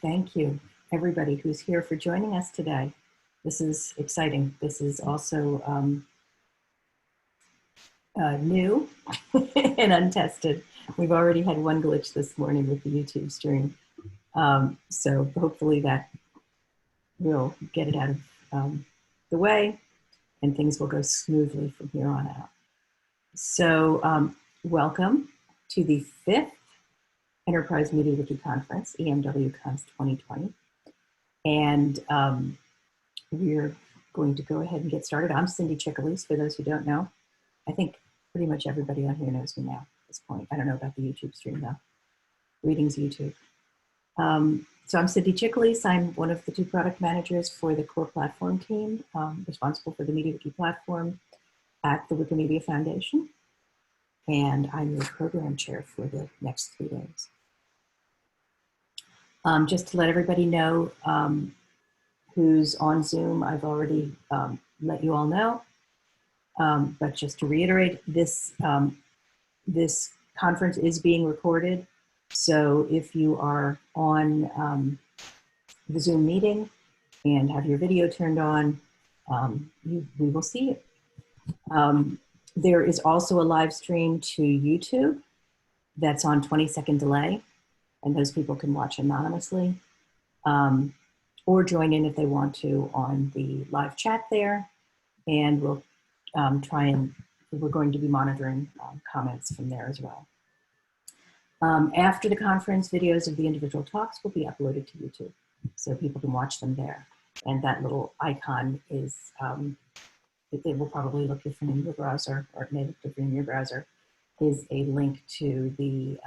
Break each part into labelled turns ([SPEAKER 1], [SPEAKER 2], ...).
[SPEAKER 1] thank you, everybody who's here for joining us today. This is exciting. This is also new and untested. We've already had one glitch this morning with the YouTube stream. So hopefully that will get it out of the way and things will go smoothly from here on out. So welcome to the 5th Enterprise Media Wiki Conference, EMWCon 2020. And we're going to go ahead and get started. I'm Cindy Cicalese, for those who don't know. I think pretty much everybody on here knows me now at this point. I don't know about the YouTube stream though. Greetings, YouTube. So I'm Cindy Cicalese. I'm one of the 2 product managers for the core platform team, responsible for the Media Wiki platform at the Wikimedia Foundation. And I'm your program chair for the next 3 days. Just to let everybody know who's on Zoom, I've already let you all know. But just to reiterate, this conference is being recorded. So if you are on the Zoom meeting and have your video turned on, we will see you. There is also a live stream to YouTube that's on 20-second delay, and those people can watch anonymously or join in if they want to on the live chat there. And we'll we're going to be monitoring comments from there as well. After the conference, videos of the individual talks will be uploaded to YouTube, so people can watch them there. And that little icon is, it will probably look different in your browser, or it may look different in your browser, is a link to the,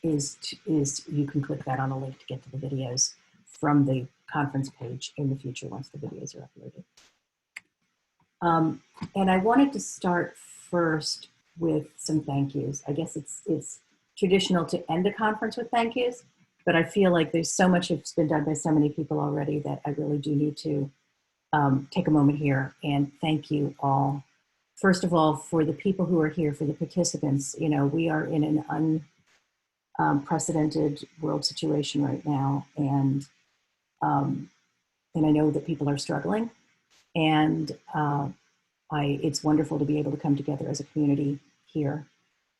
[SPEAKER 1] you can click that on a link to get to the videos from the conference page in the future once the videos are uploaded. And I wanted to start first with some thank yous. I guess it's traditional to end a conference with thank yous, but I feel like there's so much that's been done by so many people already that I really do need to take a moment here and thank you all. First of all, for the people who are here, for the participants. You know, we are in an unprecedented world situation right now, and I know that people are struggling, and it's wonderful to be able to come together as a community here.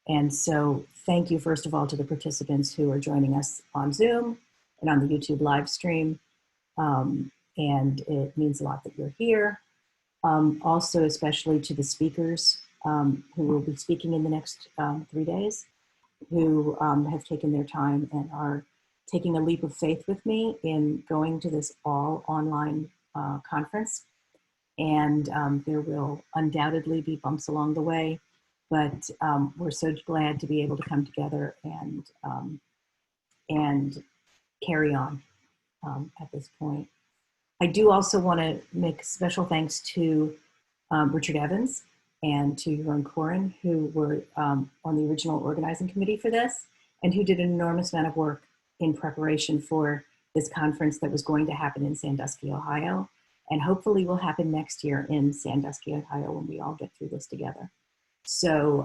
[SPEAKER 1] And so thank you, first of all, to the participants who are joining us on Zoom and on the YouTube live stream. And it means a lot that you're here. Also, especially to the speakers who will be speaking in the next 3 days, who have taken their time and are taking a leap of faith with me in going to this all online conference. And there will undoubtedly be bumps along the way, but we're so glad to be able to come together and carry on at this point. I do also want to make special thanks to Richard Evans and to Jeroen Koren, who were on the original organizing committee for this, and who did an enormous amount of work in preparation for this conference that was going to happen in Sandusky, Ohio, and hopefully will happen next year in Sandusky, Ohio, when we all get through this together. So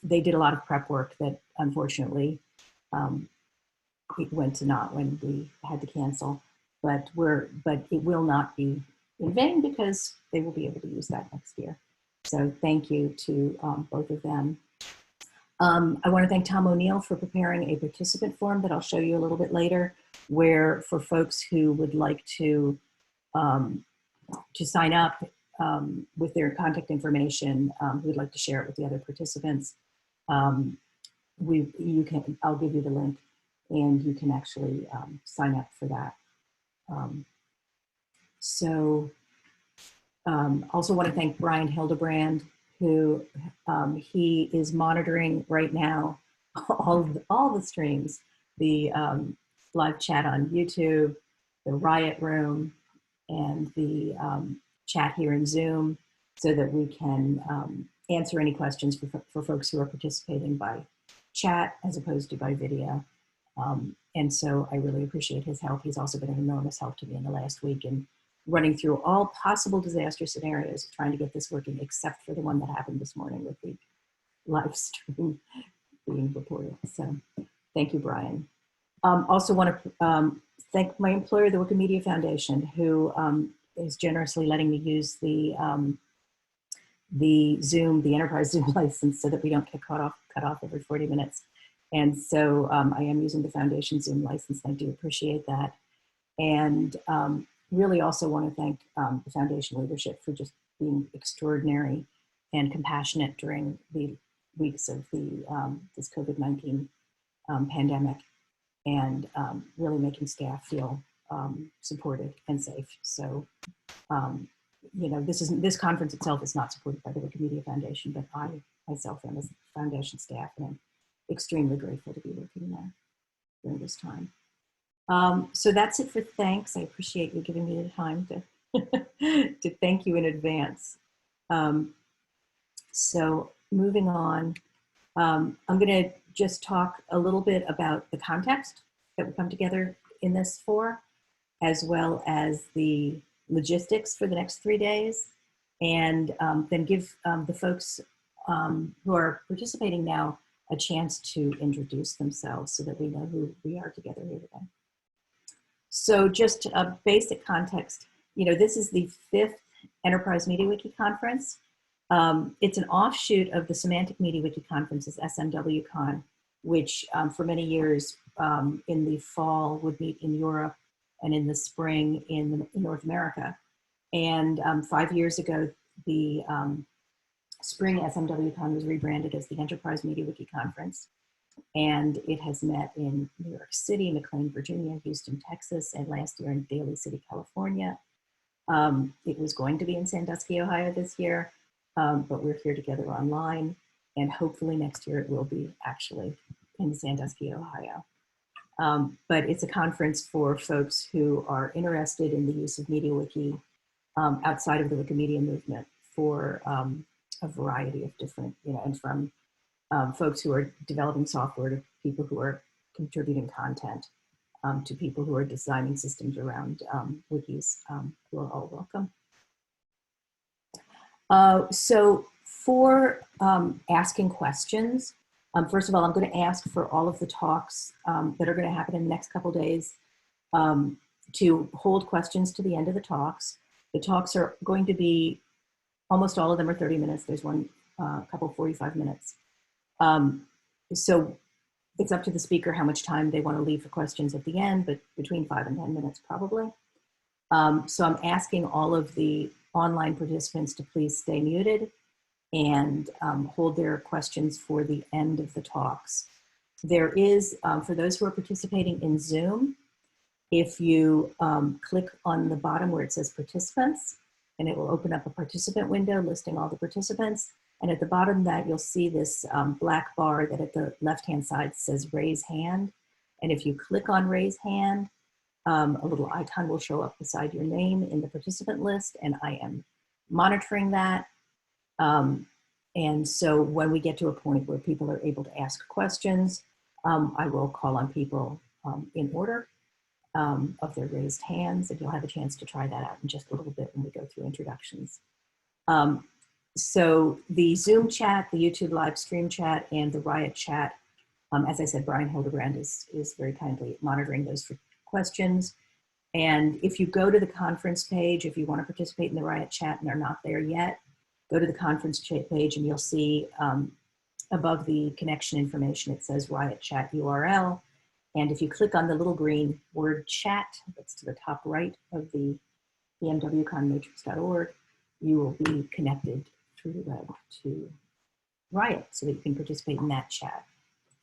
[SPEAKER 1] they did a lot of prep work that unfortunately it went to naught when we had to cancel, but it will not be in vain because they will be able to use that next year. So thank you to both of them. I want to thank Tom O'Neill for preparing a participant form that I'll show you a little bit later, where for folks who would like to sign up with their contact information, who would like to share it with the other participants, I'll give you the link and you can actually sign up for that. Also want to thank Brian Hildebrand, who he is monitoring right now all the streams, the live chat on YouTube, the Riot Room, and the chat here in Zoom, so that we can answer any questions for folks who are participating by chat as opposed to by video. And so I really appreciate his help. He's also been an enormous help to me in the last week in running through all possible disaster scenarios, trying to get this working, except for the one that happened this morning with the live stream being reported. So thank you, Brian. Also want to thank my employer, the Wikimedia Foundation, who is generously letting me use the Zoom, the enterprise Zoom license, so that we don't get cut off every 40 minutes. And so I am using the foundation Zoom license, and I do appreciate that. And really also want to thank the foundation leadership for just being extraordinary and compassionate during the weeks of the this COVID-19 pandemic, and really making staff feel supported and safe. So, you know, this conference itself is not supported by the Wikimedia Foundation, but I myself am as foundation staff, and I'm extremely grateful to be working there during this time. So that's it for thanks. I appreciate you giving me the time to, to thank you in advance. So moving on, I'm going to just talk a little bit about the context that we come together in this for, as well as the logistics for the next 3 days, and then give the folks who are participating now a chance to introduce themselves so that we know who we are together here today. So just a basic context, you know, this is the 5th Enterprise Media Wiki Conference. It's an offshoot of the Semantic Media Wiki Conference's EMWCon, which for many years in the fall would meet in Europe and in the spring in North America. And 5 years ago, the spring EMWCon was rebranded as the Enterprise Media Wiki Conference. And it has met in New York City, McLean, Virginia, Houston, Texas, and last year in Daly City, California. It was going to be in Sandusky, Ohio this year, but we're here together online, and hopefully next year it will be actually in Sandusky, Ohio. But it's a conference for folks who are interested in the use of MediaWiki outside of the Wikimedia movement for a variety of different, you know, and from folks who are developing software to people who are contributing content to people who are designing systems around wikis. You are all welcome. So for asking questions, first of all, I'm going to ask for all of the talks that are going to happen in the next couple days to hold questions to the end of the talks. The talks are going to be, almost all of them are 30 minutes. There's one couple 45 minutes. So it's up to the speaker how much time they want to leave for questions at the end, but between 5 and 10 minutes probably. So I'm asking all of the online participants to please stay muted and hold their questions for the end of the talks. There is, for those who are participating in Zoom, if you click on the bottom where it says participants, and it will open up a participant window listing all the participants. And at the bottom of that, you'll see this black bar that at the left-hand side says raise hand. And if you click on raise hand, a little icon will show up beside your name in the participant list, and I am monitoring that. And so when we get to a point where people are able to ask questions, I will call on people in order of their raised hands, and you'll have a chance to try that out in just a little bit when we go through introductions. So the Zoom chat, the YouTube live stream chat, and the Riot chat, as I said, Brian Hildebrand is very kindly monitoring those for questions. And if you go to the conference page, if you want to participate in the Riot chat and are not there yet, go to the conference page and you'll see above the connection information, it says Riot chat URL. And if you click on the little green word chat that's to the top right of the EMWConmatrix.org, you will be connected through the web to Riot so that you can participate in that chat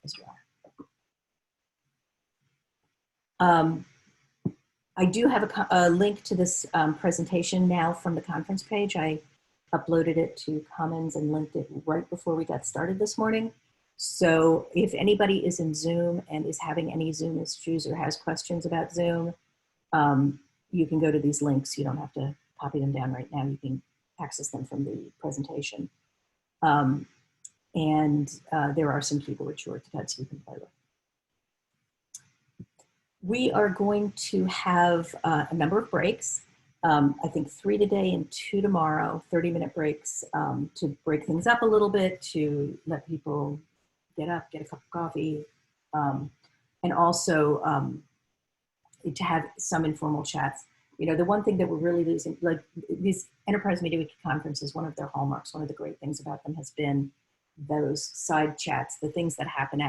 [SPEAKER 1] as well. I do have a link to this presentation now from the conference page. I uploaded it to Commons and linked it right before we got started this morning. So if anybody is in Zoom and is having any Zoom issues or has questions about Zoom, you can go to these links. You don't have to copy them down right now. You can access them from the presentation. There are some keyboard shortcuts you can play with. We are going to have a number of breaks. I think 3 today and 2 tomorrow, 30-minute breaks to break things up a little bit, to let people get up, get a cup of coffee, and also to have some informal chats. You know, the one thing that we're really losing, like these Enterprise Media Week conferences, one of their hallmarks, one of the great things about them has been those side chats, the things that happen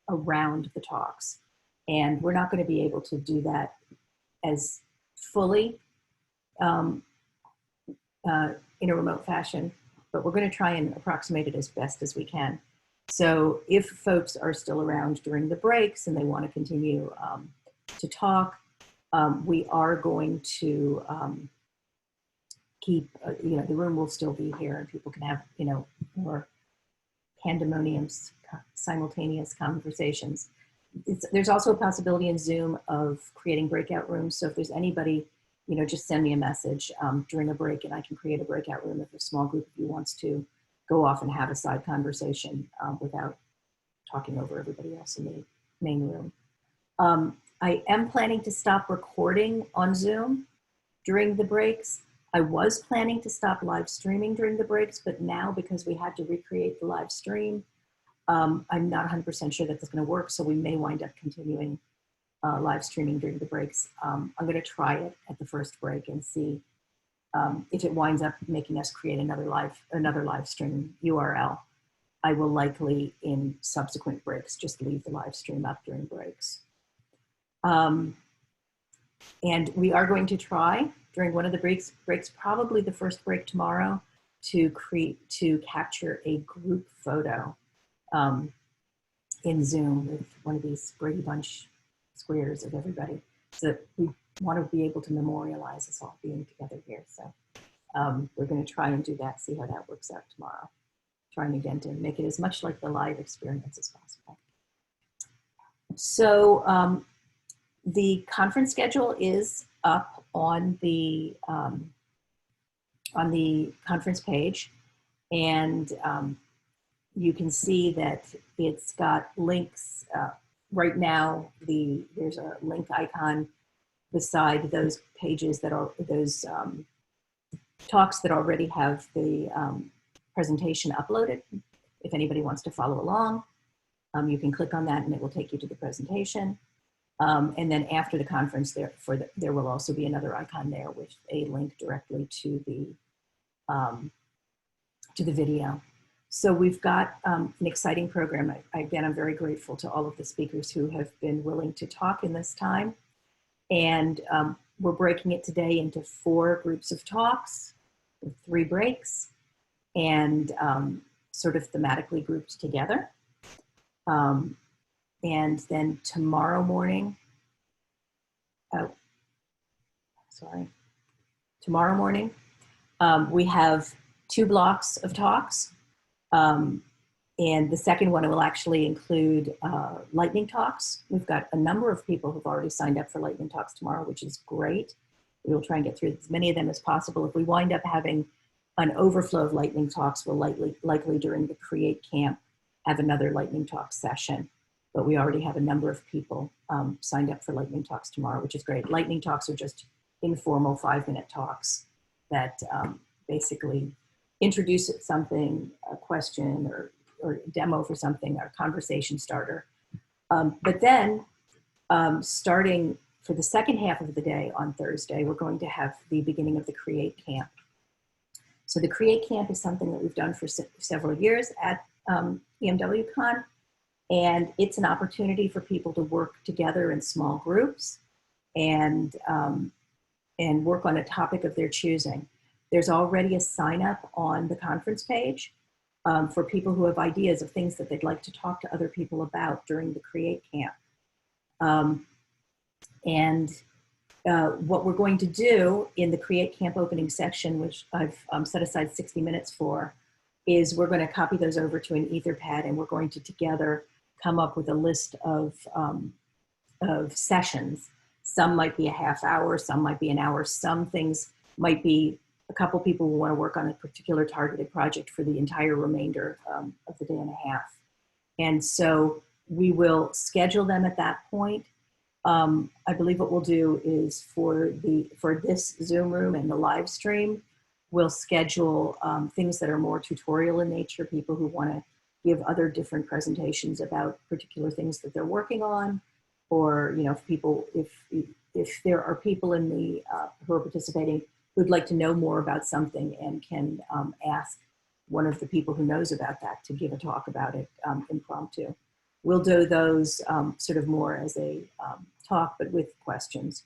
[SPEAKER 1] around the talks. And we're not going to be able to do that as fully in a remote fashion, but we're going to try and approximate it as best as we can. So if folks are still around during the breaks and they want to continue to talk, we are going to keep, you know, the room will still be here and people can have, you know, more pandemonium simultaneous conversations. There's also a possibility in Zoom of creating breakout rooms. So if there's anybody, you know, just send me a message during a break and I can create a breakout room if a small group of you wants to go off and have a side conversation without talking over everybody else in the main room. I am planning to stop recording on Zoom during the breaks. I was planning to stop live streaming during the breaks, but now because we had to recreate the live stream, I'm not 100% sure that that's going to work. So we may wind up continuing live streaming during the breaks. I'm going to try it at the first break and see if it winds up making us create another live stream URL. I will likely in subsequent breaks just leave the live stream up during breaks. And we are going to try during one of the breaks, probably the first break tomorrow, to capture a group photo in Zoom with one of these Brady Bunch squares of everybody. So we want to be able to memorialize us all being together here. So we're going to try and do that, see how that works out tomorrow. Trying again to make it as much like the live experience as possible. So the conference schedule is up on the conference page, and you can see that it's got links. Right now, there's a link icon beside those pages that are those talks that already have the presentation uploaded. If anybody wants to follow along, you can click on that and it will take you to the presentation. And then after the conference, there will also be another icon there with a link directly to the video. So we've got an exciting program. Again, I'm very grateful to all of the speakers who have been willing to talk in this time. And we're breaking it today into 4 groups of talks with 3 breaks and sort of thematically grouped together. And then tomorrow morning, tomorrow morning, we have 2 blocks of talks. And the second one will actually include lightning talks. We've got a number of people who've already signed up for lightning talks tomorrow, which is great. We will try and get through as many of them as possible. If we wind up having an overflow of lightning talks, we'll likely during the Create Camp have another lightning talk session. But we already have a number of people signed up for lightning talks tomorrow, which is great. Lightning talks are just informal 5-minute talks that basically introduce something, a question or demo for something, or conversation starter. But then starting for the second half of the day on Thursday, we're going to have the beginning of the Create Camp. So the Create Camp is something that we've done for several years at EMWCon, and it's an opportunity for people to work together in small groups and work on a topic of their choosing. There's already a sign up on the conference page for people who have ideas of things that they'd like to talk to other people about during the Create Camp. What we're going to do in the Create Camp opening section, which I've set aside 60 minutes for, is we're going to copy those over to an Etherpad, and we're going to together come up with a list of sessions. Some might be a half hour, some might be an hour, some things might be a couple people who want to work on a particular targeted project for the entire remainder of the day and a half. And so we will schedule them at that point. I believe what we'll do is for this Zoom room and the live stream, we'll schedule things that are more tutorial in nature, people who want to give other different presentations about particular things that they're working on, or, you know, if there are people in the, who are participating who'd like to know more about something and can ask one of the people who knows about that to give a talk about it impromptu. We'll do those sort of more as a talk, but with questions.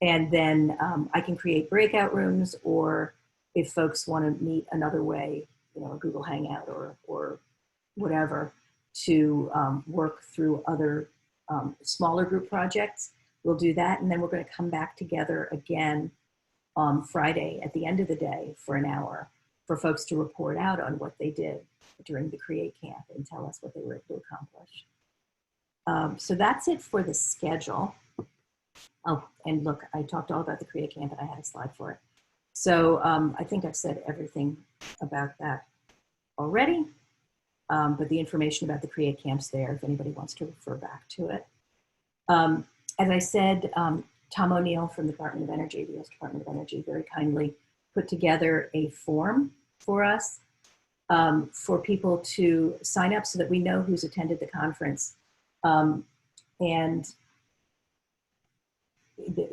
[SPEAKER 1] And then I can create breakout rooms, or if folks want to meet another way, you know, a Google Hangout or whatever, to work through other smaller group projects, we'll do that. And then we're going to come back together again on Friday at the end of the day for an hour for folks to report out on what they did during the Create Camp and tell us what they were able to accomplish. So that's it for the schedule. Oh, and look, I talked all about the Create Camp and I had a slide for it. So I think I've said everything about that already, but the information about the Create Camp's there if anybody wants to refer back to it. As I said, Tom O'Neill from the Department of Energy, the US Department of Energy, very kindly put together a form for us for people to sign up so that we know who's attended the conference. And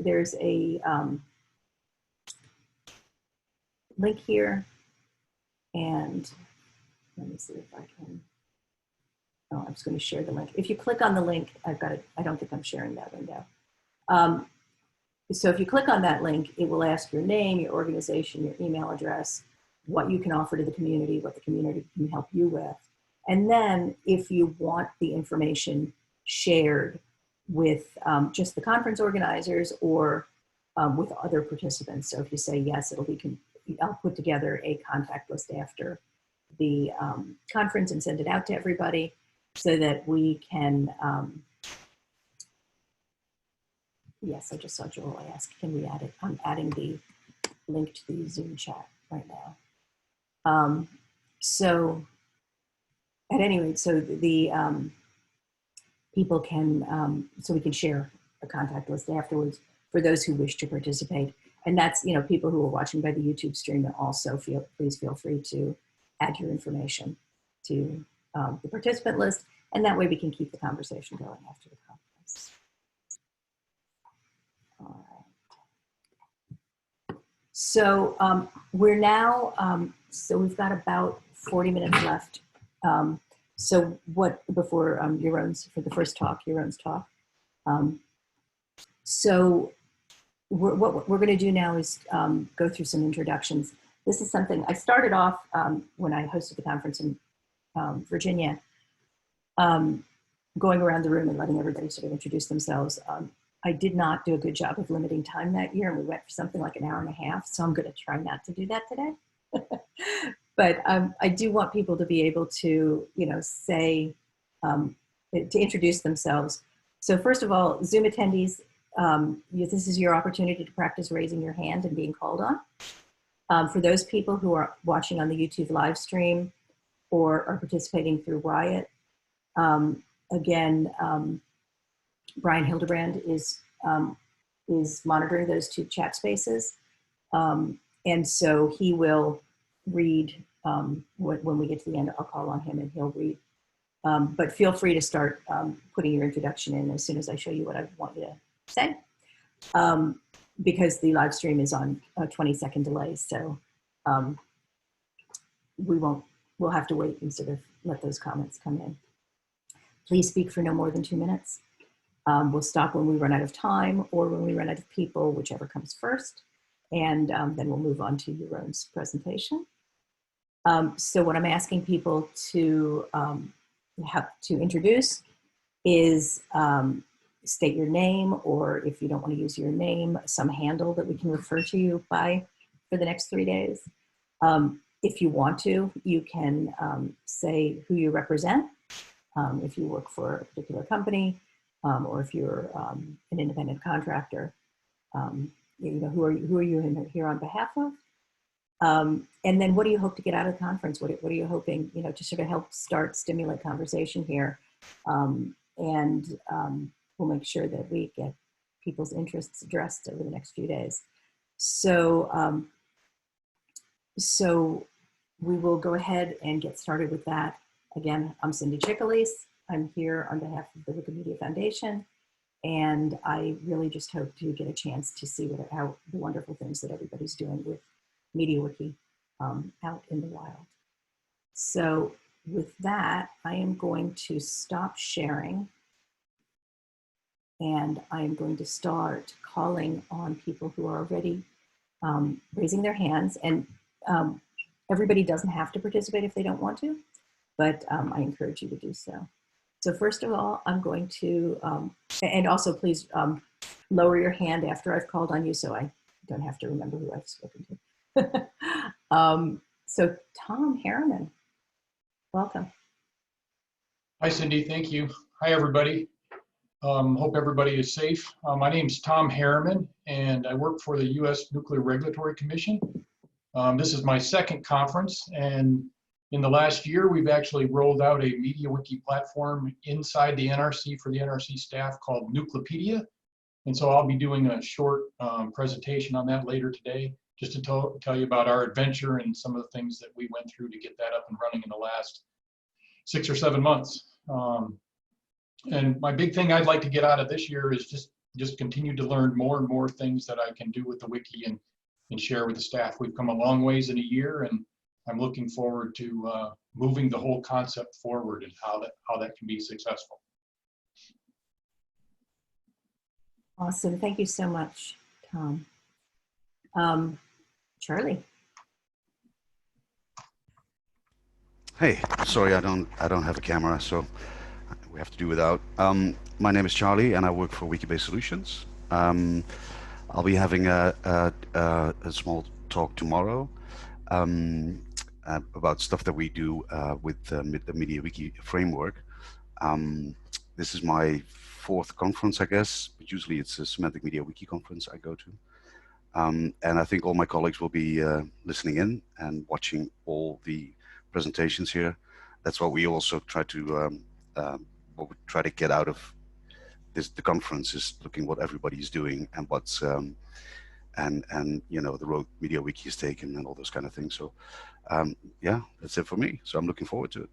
[SPEAKER 1] there's a link here, and let me see if I can, oh, I'm just going to share the link. If you click on the link, I've got it, I don't think I'm sharing that window. So if you click on that link, it will ask your name, your organization, your email address, what you can offer to the community, what the community can help you with. And then if you want the information shared with just the conference organizers or with other participants. So if you say yes, it'll be, I'll put together a contact list after the conference and send it out to everybody so that we can, yes, I just saw Joel ask, can we add it? I'm adding the link to the Zoom chat right now. So at any rate, so the people can, so we can share a contact list afterwards for those who wish to participate. And that's, you know, people who are watching by the YouTube stream also please feel free to add your information to the participant list. And that way we can keep the conversation going after the conference. All right. So we're now, so we've got about 40 minutes left. So what, before Jeroen's, for the first talk, Jeroen's talk. So what we're gonna do now is go through some introductions. This is something, I started off when I hosted the conference in Virginia, going around the room and letting everybody sort of introduce themselves. I did not do a good job of limiting time that year, and we went for something like an hour and a half, so I'm gonna try not to do that today. But I do want people to be able to, you know, say, to introduce themselves. So first of all, Zoom attendees, this is your opportunity to practice raising your hand and being called on. For those people who are watching on the YouTube live stream or are participating through Riot, again, Brian Hildebrand is monitoring those two chat spaces. And so he will read, when we get to the end, I'll call on him and he'll read. But feel free to start putting your introduction in as soon as I show you what I want you to say. Because the live stream is on a 20-second delay, so we'll have to wait and sort of let those comments come in. Please speak for no more than 2 minutes. We'll stop when we run out of time or when we run out of people, whichever comes first. And then we'll move on to Jeroen's presentation. So what I'm asking people to have to introduce is state your name, or if you don't want to use your name, some handle that we can refer to you by for the next 3 days. If you want to, you can say who you represent, if you work for a particular company, or if you're an independent contractor. You know, who are you here on behalf of? And then what do you hope to get out of the conference? What are you hoping, you know, to sort of help stimulate conversation here? We'll make sure that we get people's interests addressed over the next few days. So, so we will go ahead and get started with that. Again, I'm Cindy Cicalese. I'm here on behalf of the Wikimedia Foundation. And I really just hope to get a chance to see how the wonderful things that everybody's doing with MediaWiki out in the wild. So with that, I am going to stop sharing, and I am going to start calling on people who are already raising their hands. And everybody doesn't have to participate if they don't want to, but I encourage you to do so. So first of all, I'm going to, and also please lower your hand after I've called on you so I don't have to remember who I've spoken to. So Tom Harriman, welcome.
[SPEAKER 2] Hi, Cindy. Thank you. Hi, everybody. Hope everybody is safe. My name is Tom Harriman, and I work for the U.S. Nuclear Regulatory Commission. This is my second conference, and in the last year, we've actually rolled out a MediaWiki platform inside the NRC for the NRC staff called Nuclepedia. And so I'll be doing a short presentation on that later today, just to tell you about our adventure and some of the things that we went through to get that up and running in the last 6 or 7 months. And my big thing I'd like to get out of this year is just continue to learn more and more things that I can do with the wiki and share with the staff. We've come a long ways in a year, and I'm looking forward to moving the whole concept forward and how that can be successful.
[SPEAKER 1] Awesome. Thank you so much, Tom. Charlie.
[SPEAKER 3] Hey, sorry, I don't have a camera, so we have to do without. My name is Charlie, and I work for Wikibase Solutions. I'll be having a small talk tomorrow about stuff that we do with the MediaWiki framework. This is my 4th conference, I guess, but usually it's a Semantic MediaWiki conference I go to. And I think all my colleagues will be listening in and watching all the presentations here. That's what we also try to what we try to get out of the conference is looking what everybody is doing and what's and you know the road MediaWiki is taken and all those kind of things. So yeah, that's it for me. So I'm looking forward to it.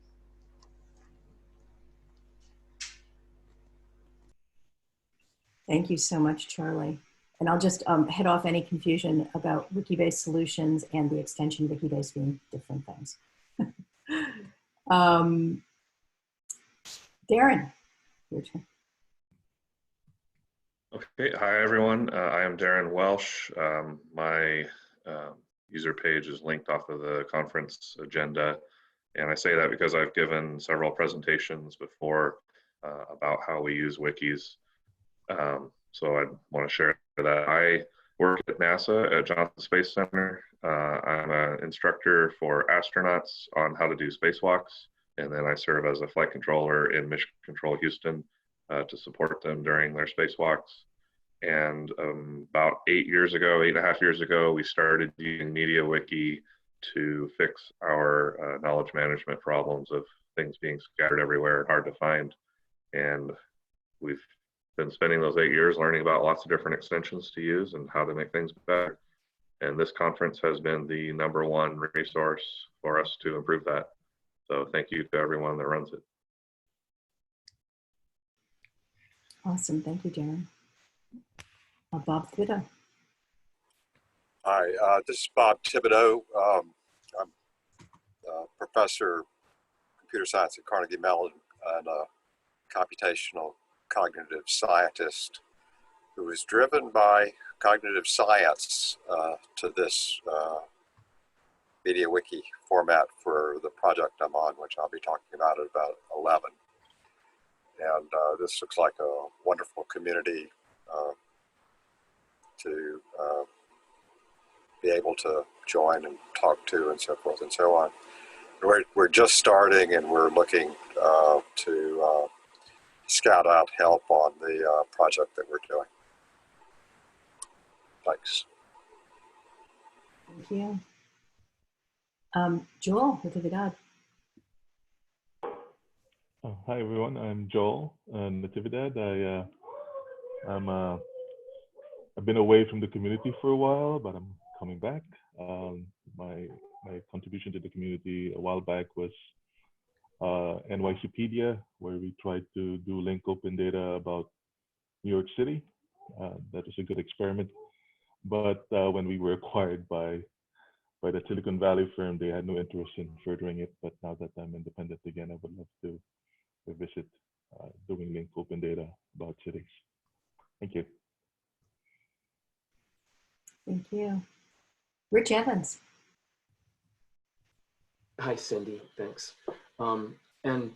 [SPEAKER 1] Thank you so much, Charlie. And I'll just head off any confusion about Wikibase Solutions and the extension Wikibase being different things. Darren, your turn.
[SPEAKER 4] Okay, hi everyone. I am Darren Welsh. My user page is linked off of the conference agenda. And I say that because I've given several presentations before about how we use wikis. So I want to share that. I work at NASA at Johnson Space Center. I'm an instructor for astronauts on how to do spacewalks. And then I serve as a flight controller in Mission Control Houston to support them during their spacewalks. And about 8.5 years ago, we started using MediaWiki to fix our knowledge management problems of things being scattered everywhere and hard to find. And we've been spending those 8 years learning about lots of different extensions to use and how to make things better. And this conference has been the #1 resource for us to improve that. So thank you to everyone that runs it.
[SPEAKER 1] Awesome. Thank you, Darren. Bob Thibodeau.
[SPEAKER 5] Hi, this is Bob Thibodeau. I'm a professor of computer science at Carnegie Mellon and a computational cognitive scientist who was driven by cognitive science to this MediaWiki format for the project I'm on, which I'll be talking about at about 11. And this looks like a wonderful community to be able to join and talk to and so forth and so on. We're just starting and we're looking to scout out help on the project that we're doing. Thanks.
[SPEAKER 1] Thank you. Joel Natividad.
[SPEAKER 6] Hi everyone, I'm Joel Natividad. I've been away from the community for a while, but I'm coming back. My contribution to the community a while back was NYCpedia, where we tried to do link open data about New York City. That was a good experiment. But when we were acquired by the Silicon Valley firm, they had no interest in furthering it. But now that I'm independent again, I would love to visit doing linked open data about cities. Thank you.
[SPEAKER 1] Thank you. Rich Evans.
[SPEAKER 7] Hi, Cindy. Thanks. And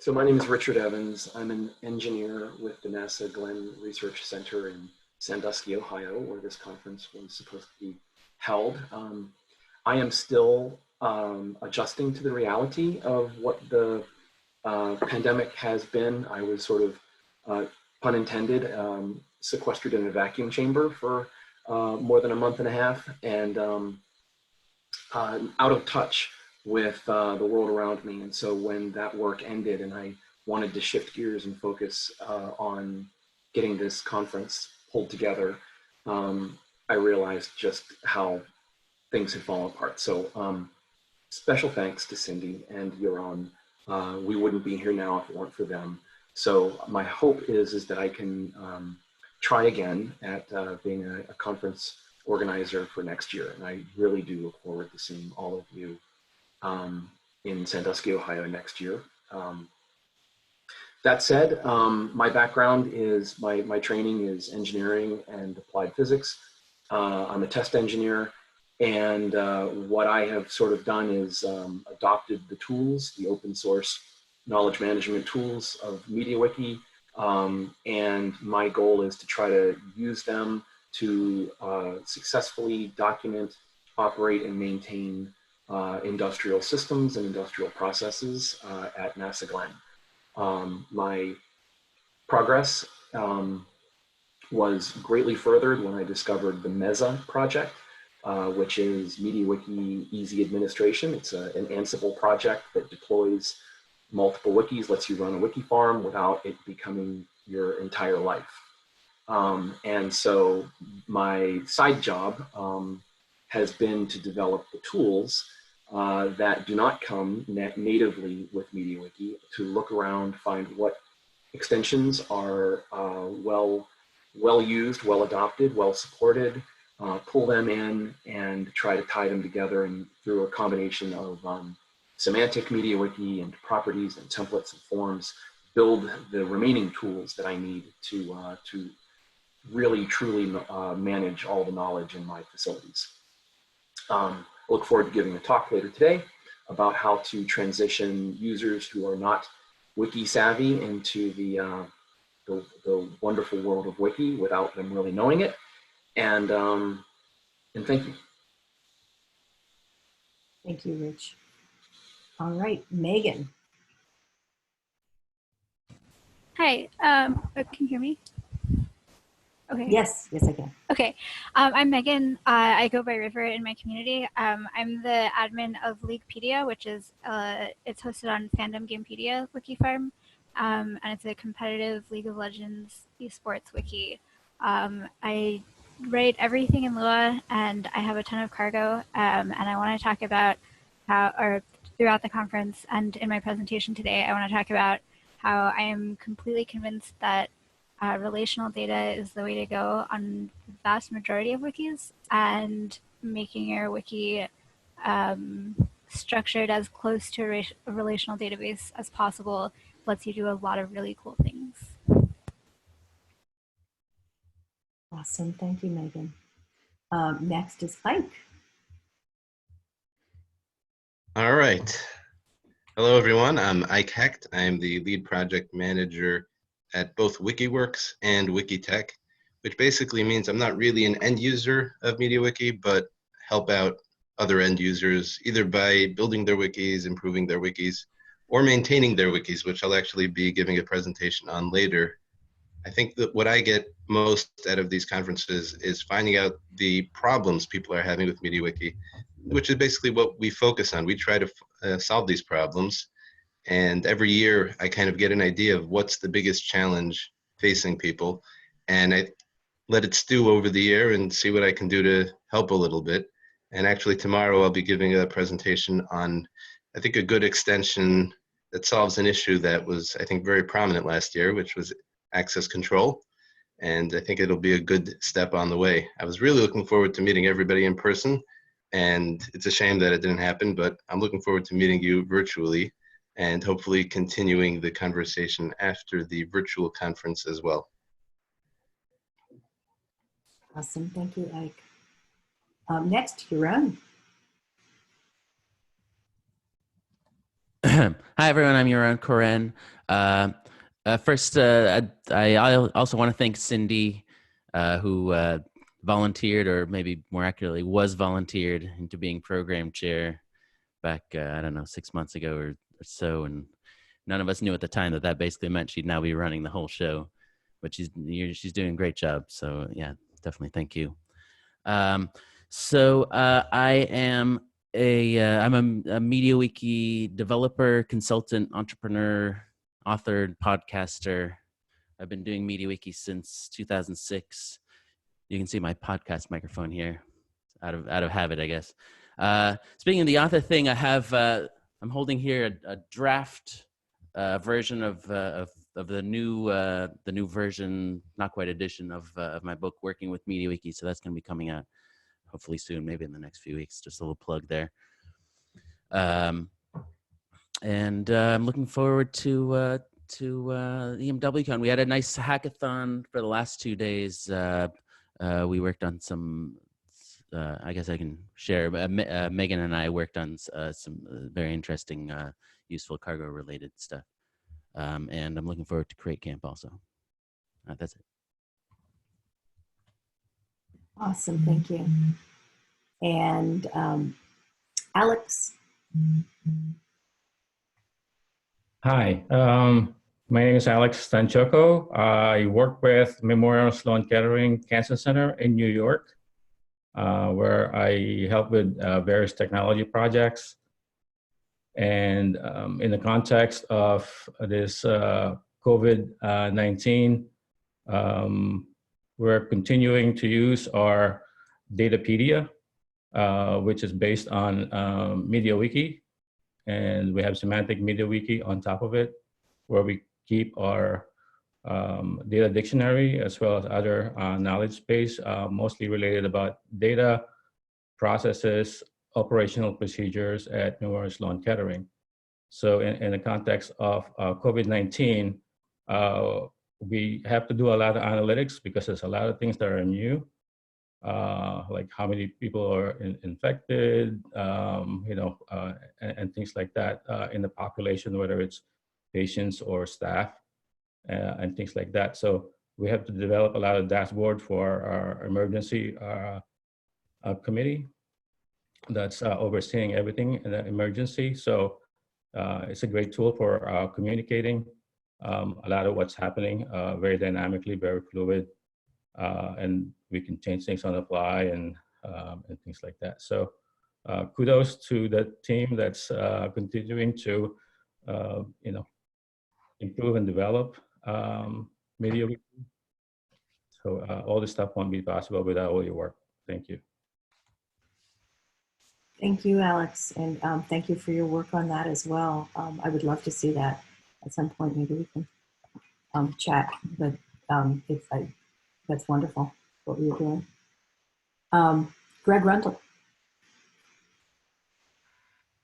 [SPEAKER 7] so my name is Richard Evans. I'm an engineer with the NASA Glenn Research Center in Sandusky, Ohio, where this conference was supposed to be held. I am still adjusting to the reality of what the pandemic has been. I was sort of, pun intended, sequestered in a vacuum chamber for more than a month and a half, and out of touch with the world around me. And so when that work ended and I wanted to shift gears and focus on getting this conference pulled together, I realized just how things had fallen apart. So special thanks to Cindy and Yaron. We wouldn't be here now if it weren't for them. So my hope is that I can try again at being a conference organizer for next year. And I really do look forward to seeing all of you in Sandusky, Ohio next year. That said, my background is, my training is engineering and applied physics. I'm a test engineer, and what I have sort of done is adopted the tools, the open source knowledge management tools of MediaWiki, and my goal is to try to use them to successfully document, operate, and maintain industrial systems and industrial processes at NASA Glenn. My progress was greatly furthered when I discovered the MESA project, which is MediaWiki Easy Administration. It's an Ansible project that deploys multiple wikis, lets you run a wiki farm without it becoming your entire life. And so my side job has been to develop the tools that do not come natively with MediaWiki, to look around, find what extensions are well used, well adopted, well supported, pull them in and try to tie them together, and through a combination of semantic MediaWiki and properties and templates and forms, build the remaining tools that I need to really truly manage all the knowledge in my facilities. I look forward to giving a talk later today about how to transition users who are not wiki savvy into the wonderful world of wiki without them really knowing it. And thank you.
[SPEAKER 1] Thank you, Rich. All right, Megan.
[SPEAKER 8] Hi, can you hear me? Okay.
[SPEAKER 1] Yes, yes, I can.
[SPEAKER 8] Okay, I'm Megan. I go by River in my community. I'm the admin of Leaguepedia, which is it's hosted on Fandom Gamepedia wiki farm, and it's a competitive League of Legends esports wiki. I write everything in Lua, and I have a ton of cargo, and I want to talk about how, or throughout the conference and in my presentation today, I want to talk about how I am completely convinced that relational data is the way to go on the vast majority of wikis, and making your wiki structured as close to a relational database as possible lets you do a lot of really cool things.
[SPEAKER 1] Awesome, thank you, Megan. Next is Ike.
[SPEAKER 9] All right. Hello, everyone. I'm Ike Hecht. I'm the lead project manager at both WikiWorks and WikiTech, which basically means I'm not really an end user of MediaWiki, but help out other end users either by building their wikis, improving their wikis, or maintaining their wikis, which I'll actually be giving a presentation on later. I think that what I get most out of these conferences is finding out the problems people are having with MediaWiki, which is basically what we focus on. We try to solve these problems. And every year I kind of get an idea of what's the biggest challenge facing people. And I let it stew over the year and see what I can do to help a little bit. And actually tomorrow I'll be giving a presentation on, I think, a good extension that solves an issue that was, I think, very prominent last year, which was access control. and I think it'll be a good step on the way. I was really looking forward to meeting everybody in person, and it's a shame that it didn't happen, but I'm looking forward to meeting you virtually and hopefully continuing the conversation after the virtual conference as well.
[SPEAKER 1] Awesome. Thank you, Ike. Next, Yaron.
[SPEAKER 10] Hi, everyone. I'm Yaron Koren. First, I also want to thank Cindy, who volunteered, or maybe more accurately, was volunteered into being program chair back, I don't know, 6 months ago or so. And none of us knew at the time that that basically meant she'd now be running the whole show. But she's doing a great job. So yeah, definitely thank you. I am I'm a MediaWiki developer, consultant, entrepreneur, author, podcaster. I've been doing MediaWiki since 2006. You can see my podcast microphone here, out of habit, I guess. Speaking of the author thing, I have I'm holding here a draft version of the new version, not quite edition of my book, Working with MediaWiki. So that's going to be coming out hopefully soon, maybe in the next few weeks. Just a little plug there. I'm looking forward to EMWCon. We had a nice hackathon for the last 2 days. We worked on some, I guess I can share, Megan and I worked on some very interesting, useful cargo related stuff. And I'm looking forward to Create Camp also. That's it.
[SPEAKER 1] Awesome. Thank you. And Alex.
[SPEAKER 11] Hi, my name is Alex Stanchoco. I work with Memorial Sloan Kettering Cancer Center in New York, where I help with various technology projects. And in the context of this COVID-19, we're continuing to use our Datapedia, which is based on MediaWiki. And we have Semantic MediaWiki on top of it, where we keep our data dictionary as well as other knowledge base, mostly related about data, processes, operational procedures at Memorial Sloan Kettering. So in the context of COVID-19, we have to do a lot of analytics because there's a lot of things that are new, like how many people are infected, and things like that in the population, whether it's patients or staff, and things like that. So we have to develop a lot of dashboard for our emergency committee that's overseeing everything in the emergency. So it's a great tool for communicating a lot of what's happening very dynamically, very fluid, and we can change things on the fly and things like that. So kudos to the team that's continuing to improve and develop MediaWiki. So all this stuff won't be possible without all your work. Thank you.
[SPEAKER 1] Thank you, Alex. And thank you for your work on that as well. I would love to see that at some point. Maybe we can chat, but that's wonderful what you're doing. Greg Rundle.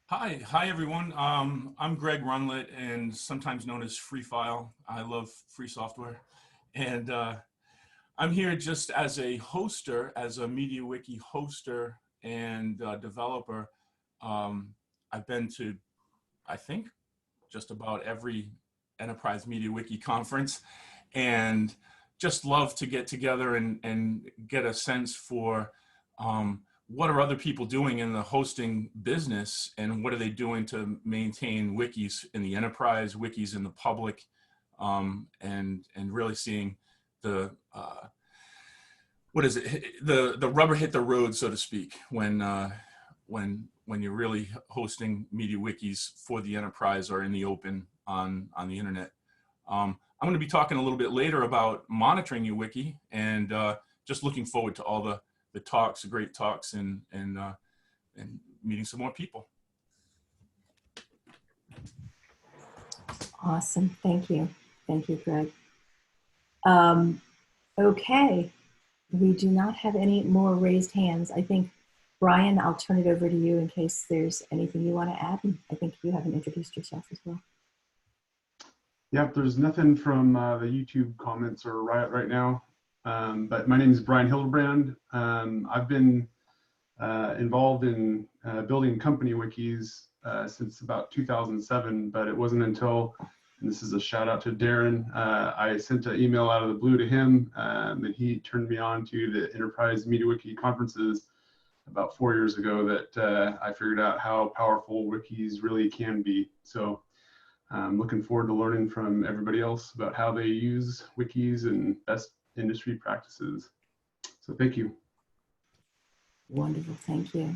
[SPEAKER 12] Hi everyone. I'm Greg Runlet, and sometimes known as Free File. I love free software, and I'm here just as a hoster, as a MediaWiki hoster and developer. I've been to, I think, just about every Enterprise MediaWiki conference, and just love to get together and get a sense for what are other people doing in the hosting business, and what are they doing to maintain wikis in the enterprise, wikis in the public, and really seeing the the rubber hit the road, so to speak, when you're really hosting MediaWikis for the enterprise or in the open on the internet. I'm going to be talking a little bit later about monitoring your wiki, and just looking forward to all the talks, the great talks, and meeting some more people.
[SPEAKER 1] Awesome. Thank you. Thank you, Greg. Okay, we do not have any more raised hands. I think, Brian, I'll turn it over to you in case there's anything you want to add. And I think you haven't introduced yourself as well.
[SPEAKER 13] Yep, there's nothing from the YouTube comments or right now. But my name is Brian Hildebrand. I've been involved in building company wikis since about 2007, but it wasn't until, and this is a shout out to Darren, I sent an email out of the blue to him, and he turned me on to the Enterprise MediaWiki conferences about 4 years ago that I figured out how powerful wikis really can be. So I'm looking forward to learning from everybody else about how they use wikis and best industry practices. So thank you.
[SPEAKER 1] Wonderful, thank you.